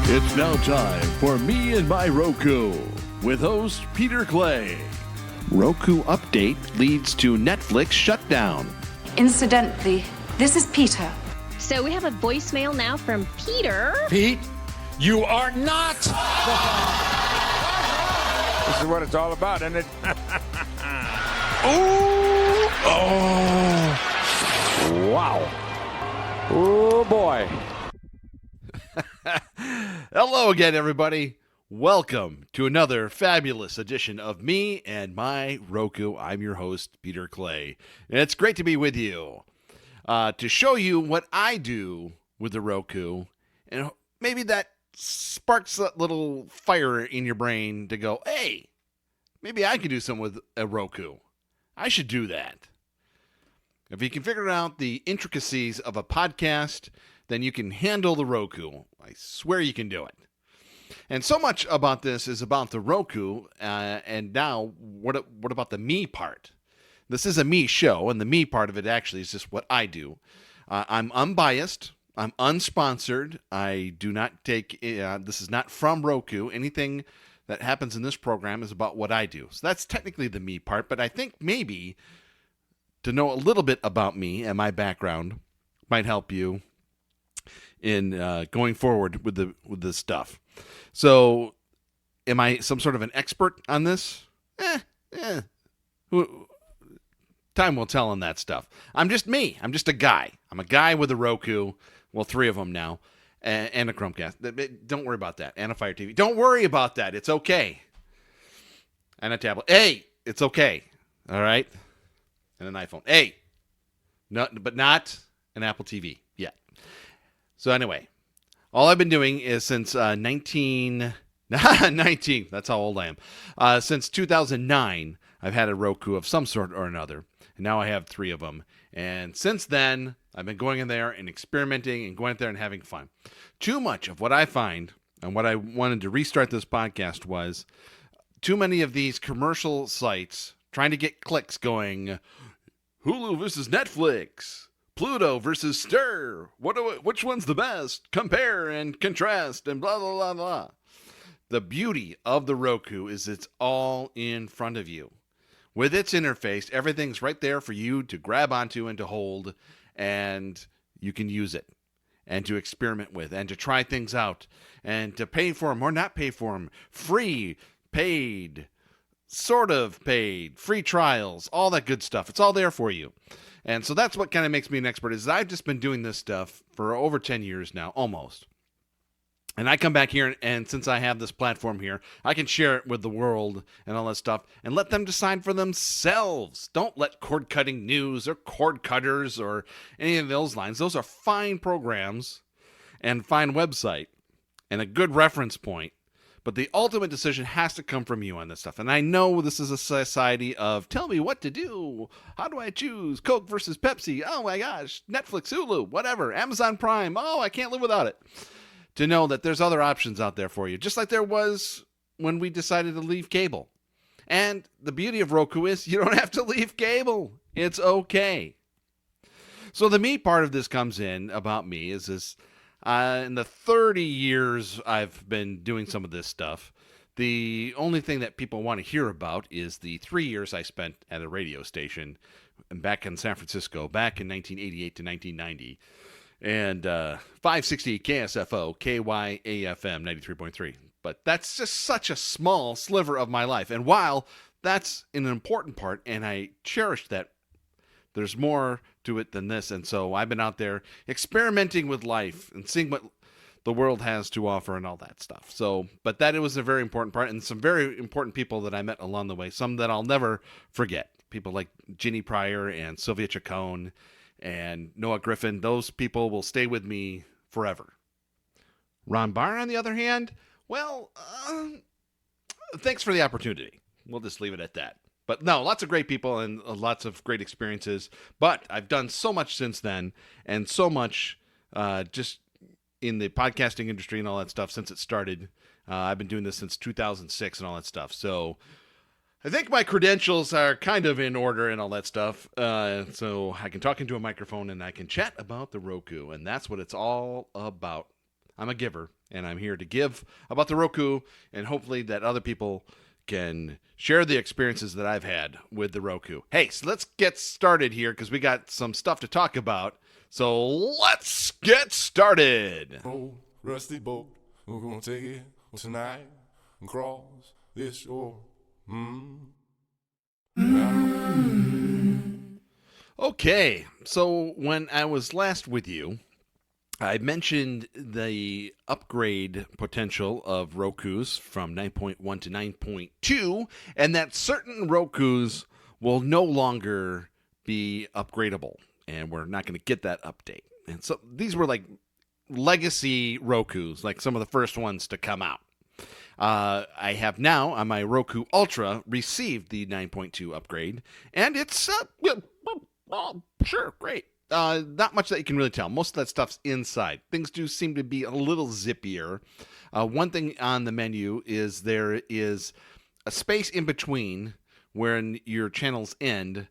It's now time for Me and My Roku with host Peter Clay. Roku update leads to Netflix shutdown. Incidentally, this is Peter. So we have a voicemail now from Peter. Pete, you are not. This is what it's all about, isn't it? Oh, wow. Oh, boy. Hello again, everybody. Welcome to another fabulous edition of Me and My Roku. I'm your host, Peter Clay, and it's great to be with you to show you what I do with the Roku, and maybe that sparks that little fire in your brain to go, hey, maybe I can do something with a Roku. I should do that. If you can figure out the intricacies of a podcast, then you can handle the Roku. I swear you can do it. And so much about this is about the Roku, and now what about the me part? This is a me show, and the me part of it actually is just what I do. I'm unbiased. I'm unsponsored. I do not take, this is not from Roku. Anything that happens in this program is about what I do. So that's technically the me part, but I think maybe to know a little bit about me and my background might help you in going forward with this stuff. So, am I some sort of an expert on this? Time will tell on that stuff. I'm just me. I'm just a guy. I'm a guy with a Roku. Well, 3 of them now. And a Chromecast. Don't worry about that. And a Fire TV. Don't worry about that. It's okay. And a tablet. Hey, it's okay. All right? And an iPhone. Hey. No, but not an Apple TV yet. So anyway, all I've been doing is since 19, that's how old I am. Since 2009, I've had a Roku of some sort or another. And now I have 3 of them. And since then, I've been going in there and experimenting and going in there and having fun. Too much of what I find, and what I wanted to restart this podcast was, too many of these commercial sites trying to get clicks going, Hulu versus Netflix, Pluto versus Stir, which one's the best? Compare and contrast and blah, blah, blah, blah. The beauty of the Roku is it's all in front of you. With its interface, everything's right there for you to grab onto and to hold, and you can use it and to experiment with and to try things out and to pay for them or not pay for them. Free, paid, sort of paid, free trials, all that good stuff. It's all there for you. And so that's what kind of makes me an expert is I've just been doing this stuff for over 10 years now, almost. And I come back here, and since I have this platform here, I can share it with the world and all that stuff and let them decide for themselves. Don't let cord-cutting news or cord cutters or any of those lines. Those are fine programs and fine website and a good reference point. But the ultimate decision has to come from you on this stuff. And I know this is a society of, tell me what to do. How do I choose? Coke versus Pepsi. Oh my gosh. Netflix, Hulu, whatever. Amazon Prime. Oh, I can't live without it. To know that there's other options out there for you. Just like there was when we decided to leave cable. And the beauty of Roku is you don't have to leave cable. It's okay. So the me part of this comes in about me is this. In the 30 years I've been doing some of this stuff, the only thing that people want to hear about is the 3 years I spent at a radio station back in San Francisco, back in 1988 to 1990. And 560 KSFO, KYAFM 93.3. But that's just such a small sliver of my life. And while that's an important part, and I cherish that, there's more to it than this. And so I've been out there experimenting with life and seeing what the world has to offer and all that stuff. So, but that it was a very important part, and some very important people that I met along the way, some that I'll never forget. People like Ginny Pryor and Sylvia Chacon and Noah Griffin. Those people will stay with me forever. Ron Barr, on the other hand, well, thanks for the opportunity. We'll just leave it at that. But no, lots of great people and lots of great experiences. But I've done so much since then, and so much just in the podcasting industry and all that stuff since it started. I've been doing this since 2006 and all that stuff. So I think my credentials are kind of in order and all that stuff. So I can talk into a microphone and I can chat about the Roku, and that's what it's all about. I'm a giver, and I'm here to give about the Roku, and hopefully that other people can share the experiences that I've had with the Roku. Hey, so let's get started here because we got some stuff to talk about. So let's get started. Oh, rusty boat, we're gonna take it tonight and cross this shore. Okay, so when I was last with you, I mentioned the upgrade potential of Rokus from 9.1 to 9.2, and that certain Rokus will no longer be upgradable, and we're not going to get that update. And so these were like legacy Rokus, like some of the first ones to come out. I have now, on my Roku Ultra, received the 9.2 upgrade, and it's, sure, great. Not much that you can really tell. Most of that stuff's inside. Things do seem to be a little zippier. One thing on the menu is there is a space in between when your channels end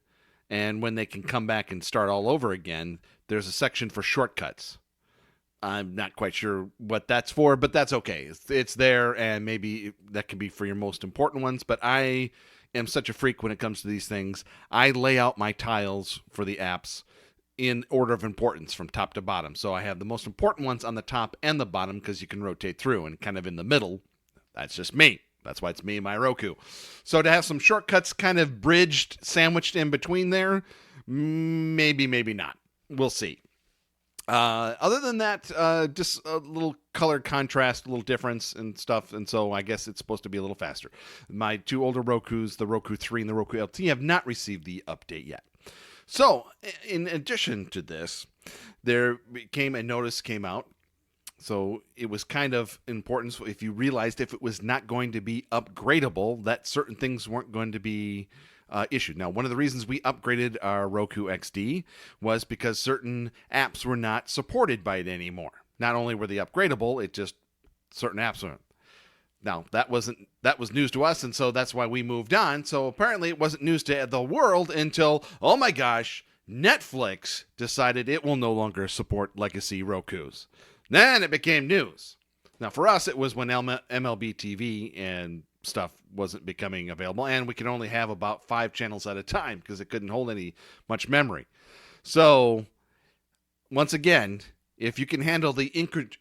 and when they can come back and start all over again. There's a section for shortcuts. I'm not quite sure what that's for, but that's okay. It's there, and maybe that can be for your most important ones, but I am such a freak when it comes to these things. I lay out my tiles for the apps in order of importance from top to bottom. So I have the most important ones on the top and the bottom because you can rotate through, and kind of in the middle, that's just me. That's why it's me and my Roku. So to have some shortcuts kind of bridged, sandwiched in between there, maybe, maybe not. We'll see. Other than that, just a little color contrast, a little difference and stuff, and so I guess it's supposed to be a little faster. My two older Rokus, the Roku 3 and the Roku LT, have not received the update yet. So, in addition to this, there came a notice came out. So it was kind of important if you realized if it was not going to be upgradable, that certain things weren't going to be issued. Now, one of the reasons we upgraded our Roku XD was because certain apps were not supported by it anymore. Not only were they upgradable, it just certain apps weren't. Now, that was news to us, and so that's why we moved on. So apparently it wasn't news to the world until, oh my gosh, Netflix decided it will no longer support legacy Rokus. Then it became news. Now, for us, it was when MLB TV and stuff wasn't becoming available, and we could only have about 5 channels at a time because it couldn't hold much memory. So, once again, if you can handle the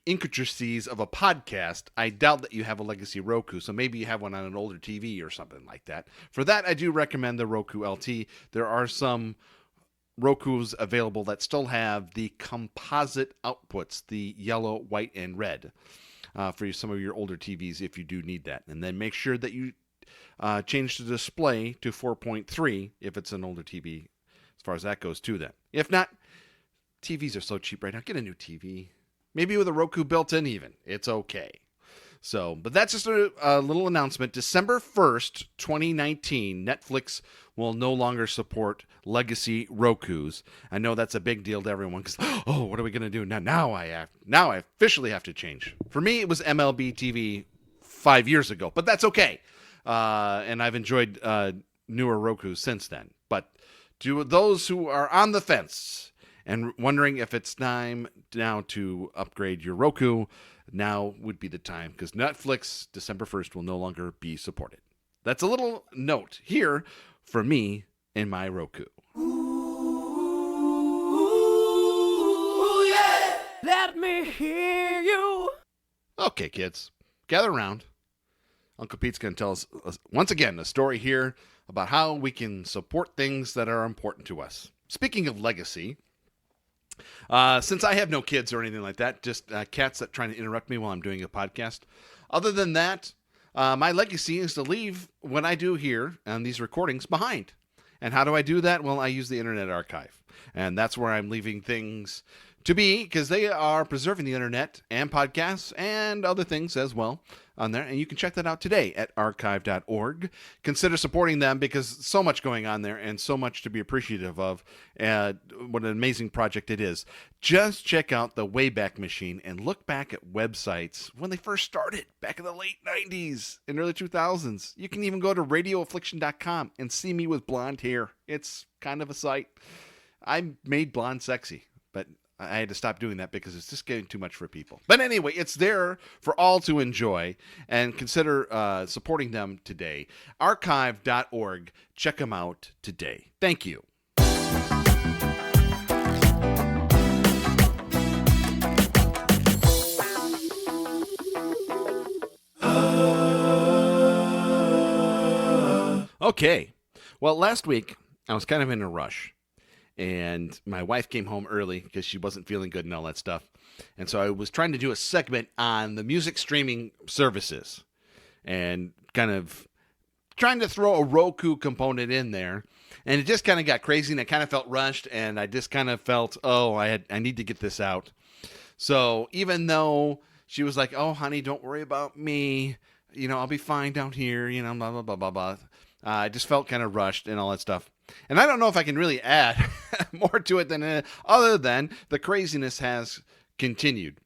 intricacies of a podcast, I doubt that you have a legacy Roku, so maybe you have one on an older TV or something like that. For that, I do recommend the Roku LT. There are some Rokus available that still have the composite outputs, the yellow, white, and red, for some of your older TVs if you do need that. And then make sure that you change the display to 4.3 if it's an older TV, as far as that goes too then. If not, TVs are so cheap right now. Get a new TV. Maybe with a Roku built in even. It's okay. So, but that's just a little announcement. December 1st, 2019, Netflix will no longer support legacy Rokus. I know that's a big deal to everyone because, oh, what are we going to do? Now I officially have to change. For me, it was MLB TV 5 years ago, but that's okay. And I've enjoyed newer Rokus since then. But to those who are on the fence and wondering if it's time now to upgrade your Roku, now would be the time because Netflix, December 1st, will no longer be supported. That's a little note here for me and my Roku. Ooh, yeah. Let me hear you. Okay, kids, gather around. Uncle Pete's going to tell us, once again, a story here about how we can support things that are important to us. Speaking of legacy, since I have no kids or anything like that, just cats that trying to interrupt me while I'm doing a podcast. Other than that, my legacy is to leave what I do here on these recordings behind. And how do I do that? Well, I use the Internet Archive. And that's where I'm leaving things to be because they are preserving the internet and podcasts and other things as well on there. And you can check that out today at archive.org. Consider supporting them because so much going on there and so much to be appreciative of. What an amazing project it is. Just check out the Wayback Machine and look back at websites when they first started back in the late 90s and early 2000s. You can even go to radioaffliction.com and see me with blonde hair. It's kind of a sight. I made blonde sexy, but I had to stop doing that because it's just getting too much for people. But anyway, it's there for all to enjoy, and consider supporting them today. Archive.org. Check them out today. Thank you. Okay. Well, last week I was kind of in a rush, and my wife came home early because she wasn't feeling good and all that stuff. And so I was trying to do a segment on the music streaming services and kind of trying to throw a Roku component in there. And it just kind of got crazy, and I kind of felt rushed, and I just kind of felt, I need to get this out. So even though she was like, oh, honey, don't worry about me. I'll be fine down here, blah, blah, blah, blah, blah. I just felt kind of rushed and all that stuff. And I don't know if I can really add more to it than other than the craziness has continued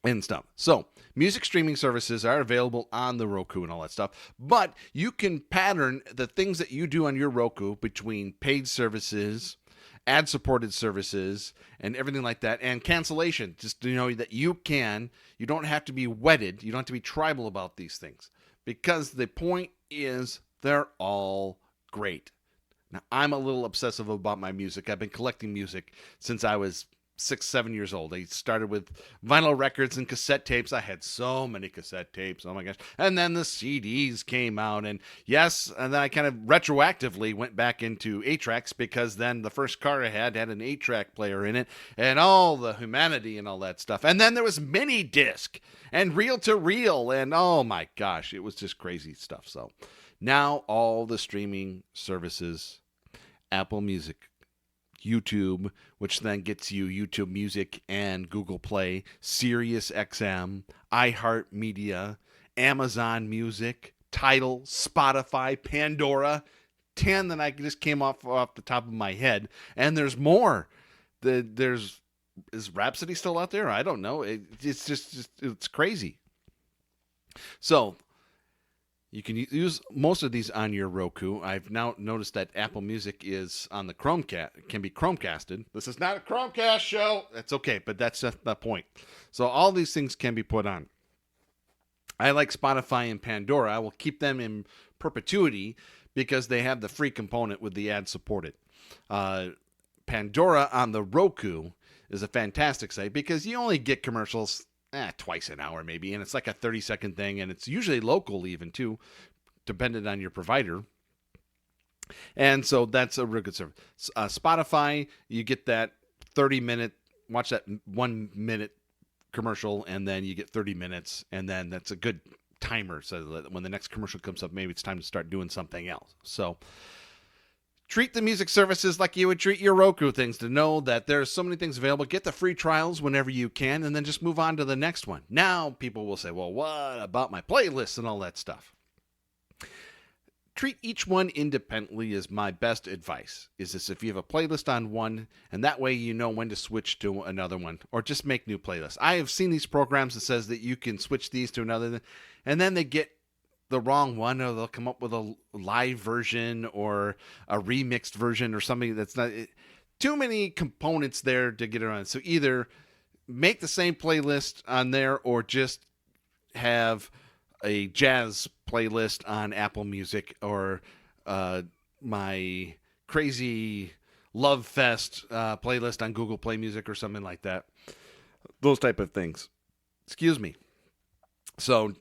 and stuff. So music streaming services are available on the Roku and all that stuff. But you can pattern the things that you do on your Roku between paid services, ad-supported services, and everything like that, and cancellation. Just to know that you don't have to be wedded. You don't have to be tribal about these things. Because the point is, they're all great. Now, I'm a little obsessive about my music. I've been collecting music since I was 6-7 years old. I started with vinyl records and cassette tapes. I had so many cassette tapes. Oh my gosh. And then the CDs came out. And then I kind of retroactively went back into 8-tracks because then the first car I had an 8-track player in it and all the humanity and all that stuff. And then there was mini disc and reel to reel. And oh my gosh, it was just crazy stuff. So now all the streaming services, Apple Music, YouTube, which then gets you YouTube Music and Google Play, Sirius XM, iHeartMedia, Amazon Music, Tidal, Spotify, Pandora, 10 that I just came off the top of my head. And there's more. Is Rhapsody still out there? I don't know. It's just it's crazy. So you can use most of these on your Roku. I've now noticed that Apple Music is on the Chromecast, can be Chromecasted. This is not a Chromecast show. That's okay, but that's just the point. So all these things can be put on. I like Spotify and Pandora. I will keep them in perpetuity because they have the free component with the ad-supported. Pandora on the Roku is a fantastic site because you only get commercials twice an hour maybe, and it's like a 30-second thing, and it's usually local even too, dependent on your provider. And so that's a real good service. Spotify, you get that 30-minute, watch that 1 minute commercial, and then you get 30 minutes, and then that's a good timer so that when the next commercial comes up, maybe it's time to start doing something else. So treat the music services like you would treat your Roku things, to know that there's so many things available. Get the free trials whenever you can, and then just move on to the next one. Now people will say, well, what about my playlists and all that stuff? Treat each one independently is my best advice. Is this: if you have a playlist on one, and that way you know when to switch to another one, or just make new playlists. I have seen these programs that says that you can switch these to another, and then they get the wrong one, or they'll come up with a live version or a remixed version or something that's not too many components there to get around. So either make the same playlist on there, or just have a jazz playlist on Apple Music, or my crazy Love Fest playlist on Google Play Music or something like that. Those type of things. Excuse me. So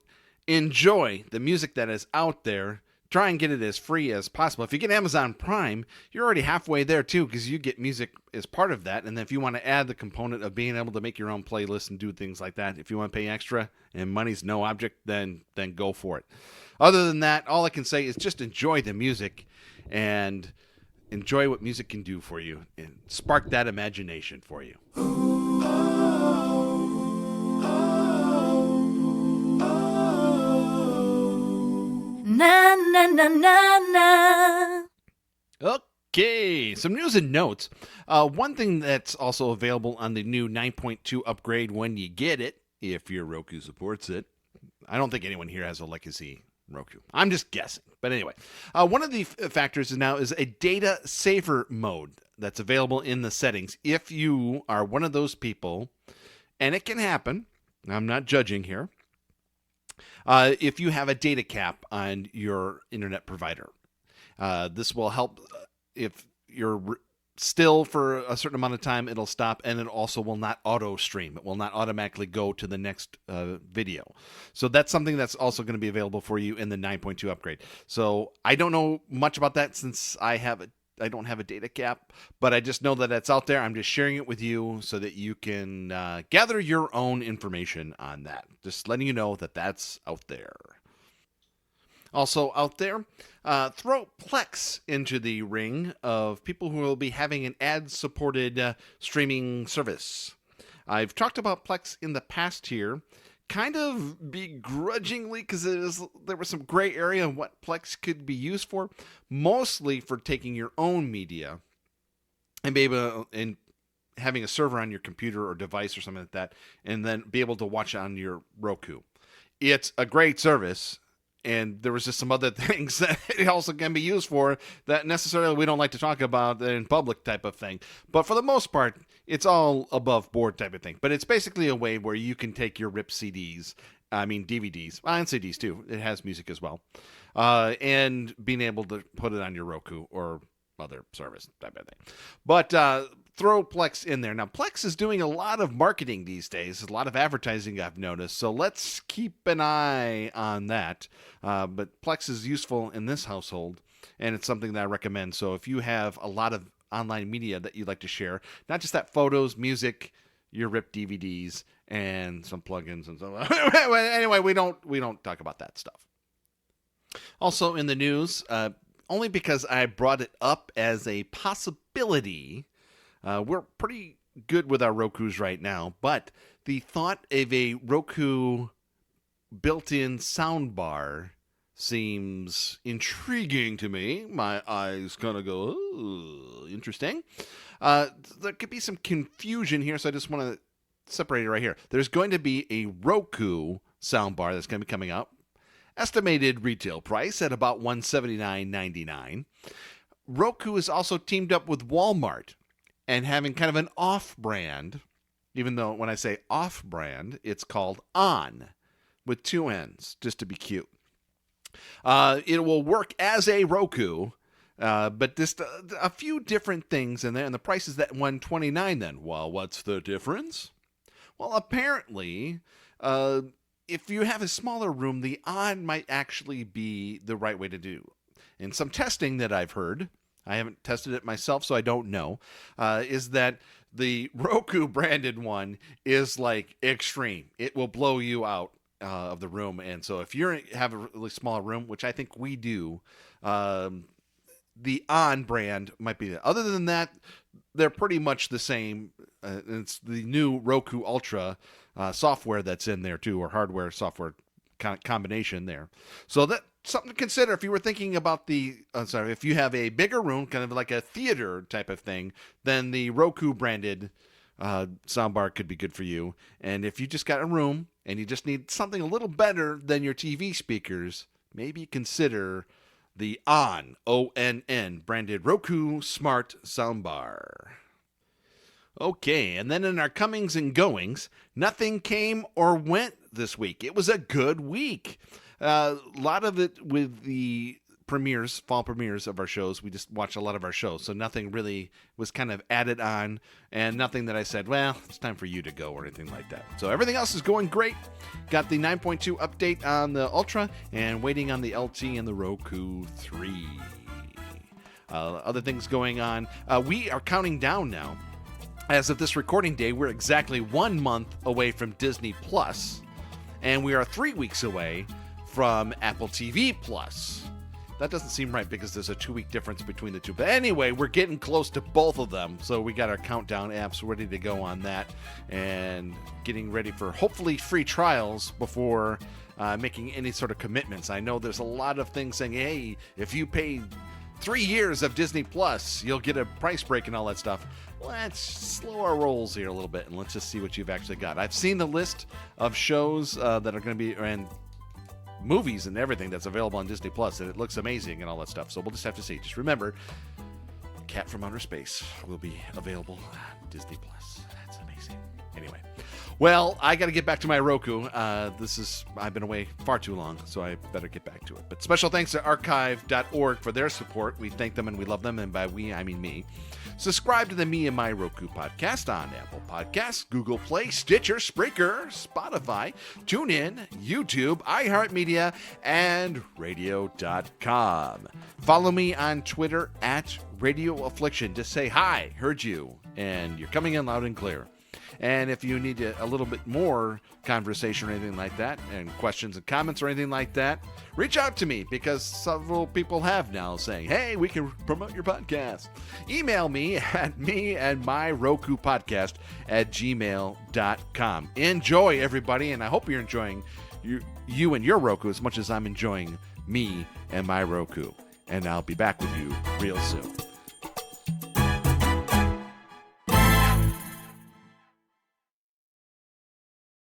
enjoy the music that is out there. Try and get it as free as possible. If you get Amazon Prime, you're already halfway there too, because you get music as part of that. And then if you want to add the component of being able to make your own playlist and do things like that, if you want to pay extra and money's no object, then go for it. Other than that, all I can say is just enjoy the music and enjoy what music can do for you and spark that imagination for you. Na na na na na. Okay, some news and notes. One thing that's also available on the new 9.2 upgrade when you get it, if your Roku supports it. I don't think anyone here has a legacy Roku. I'm just guessing. But anyway, one of the factors is a data saver mode that's available in the settings. If you are one of those people, and it can happen, I'm not judging here, if you have a data cap on your internet provider. This will help if you're still for a certain amount of time, it'll stop, and it also will not auto stream. It will not automatically go to the next video. So that's something that's also going to be available for you in the 9.2 upgrade. So I don't know much about that since I don't have a data cap, but I just know that it's out there. I'm just sharing it with you so that you can gather your own information on that. Just letting you know that that's out there. Also out there, throw Plex into the ring of people who will be having an ad-supported streaming service. I've talked about Plex in the past here, kind of begrudgingly, because there was some gray area on what Plex could be used for, mostly for taking your own media and be able and having a server on your computer or device or something like that, and then be able to watch it on your Roku. It's a great service. And there was just some other things that it also can be used for that necessarily we don't like to talk about in public type of thing. But for the most part, it's all above board type of thing. But it's basically a way where you can take your RIP CDs, DVDs, and CDs too. It has music as well. And being able to put it on your Roku or other service type of thing. But throw Plex in there. Now, Plex is doing a lot of marketing these days, a lot of advertising I've noticed, so let's keep an eye on that. But Plex is useful in this household, and it's something that I recommend. So if you have a lot of online media that you'd like to share, not just that photos, music, your ripped DVDs, and some plugins and so on. Anyway, we don't talk about that stuff. Also in the news, only because I brought it up as a possibility, we're pretty good with our Rokus right now, but the thought of a Roku built-in soundbar seems intriguing to me. My eyes kind of go, ooh, interesting. There could be some confusion here, so I just want to separate it right here. There's going to be a Roku soundbar that's going to be coming out. Estimated retail price at about $179.99. Roku is also teamed up with Walmart and having kind of an off-brand, even though when I say off-brand, it's called On, with two N's, just to be cute. It will work as a Roku, but just a few different things in there, and the price is at $129 then. Well, what's the difference? Well, apparently, if you have a smaller room, the On might actually be the right way to do. In some testing that I've heard, I haven't tested it myself, so I don't know, is that the Roku branded one is like extreme. It will blow you out of the room. And so if you have a really small room, which I think we do, the On brand might be there. Other than that, they're pretty much the same. It's the new Roku Ultra software that's in there too, or hardware software combination there. So that's something to consider if you were thinking about if you have a bigger room, kind of like a theater type of thing, then the Roku branded soundbar could be good for you. And if you just got a room and you just need something a little better than your TV speakers, maybe consider the ONN branded Roku Smart Soundbar. Okay, and then in our comings and goings, nothing came or went this week. It was a good week. A lot of it with the fall premieres of our shows. We just watched a lot of our shows, so nothing really was kind of added on, and nothing that I said, well, it's time for you to go or anything like that. So everything else is going great. Got the 9.2 update on the Ultra, and waiting on the LT and the Roku 3. Other things going on. We are counting down now. As of this recording day, we're exactly 1 month away from Disney Plus, and we are 3 weeks away from Apple TV Plus. That doesn't seem right because there's a 2-week difference between the two. But anyway, we're getting close to both of them, so we got our countdown apps ready to go on that, and getting ready for hopefully free trials before making any sort of commitments. I know there's a lot of things saying, hey, if you pay 3 years of Disney Plus, you'll get a price break and all that stuff. Let's slow our rolls here a little bit, and let's just see what you've actually got. I've seen the list of shows that are going to be, and movies and everything that's available on Disney Plus, and it looks amazing and all that stuff. So we'll just have to see. Just remember, Cat from Outer Space will be available on Disney Plus. That's amazing. Anyway, well, I got to get back to my Roku. I've been away far too long, so I better get back to it. But special thanks to archive.org for their support. We thank them and we love them, and by we, I mean me. Subscribe to the Me and My Roku podcast on Apple Podcasts, Google Play, Stitcher, Spreaker, Spotify, TuneIn, YouTube, iHeartMedia, and radio.com. Follow me on Twitter at Radio Affliction. Just say, hi, heard you, and you're coming in loud and clear. And if you need a little bit more conversation or anything like that, and questions and comments or anything like that, reach out to me, because several people have now saying, hey, we can promote your podcast. Email me at meandmyrokupodcast@gmail.com. Enjoy, everybody, and I hope you're enjoying you and your Roku as much as I'm enjoying me and my Roku. And I'll be back with you real soon.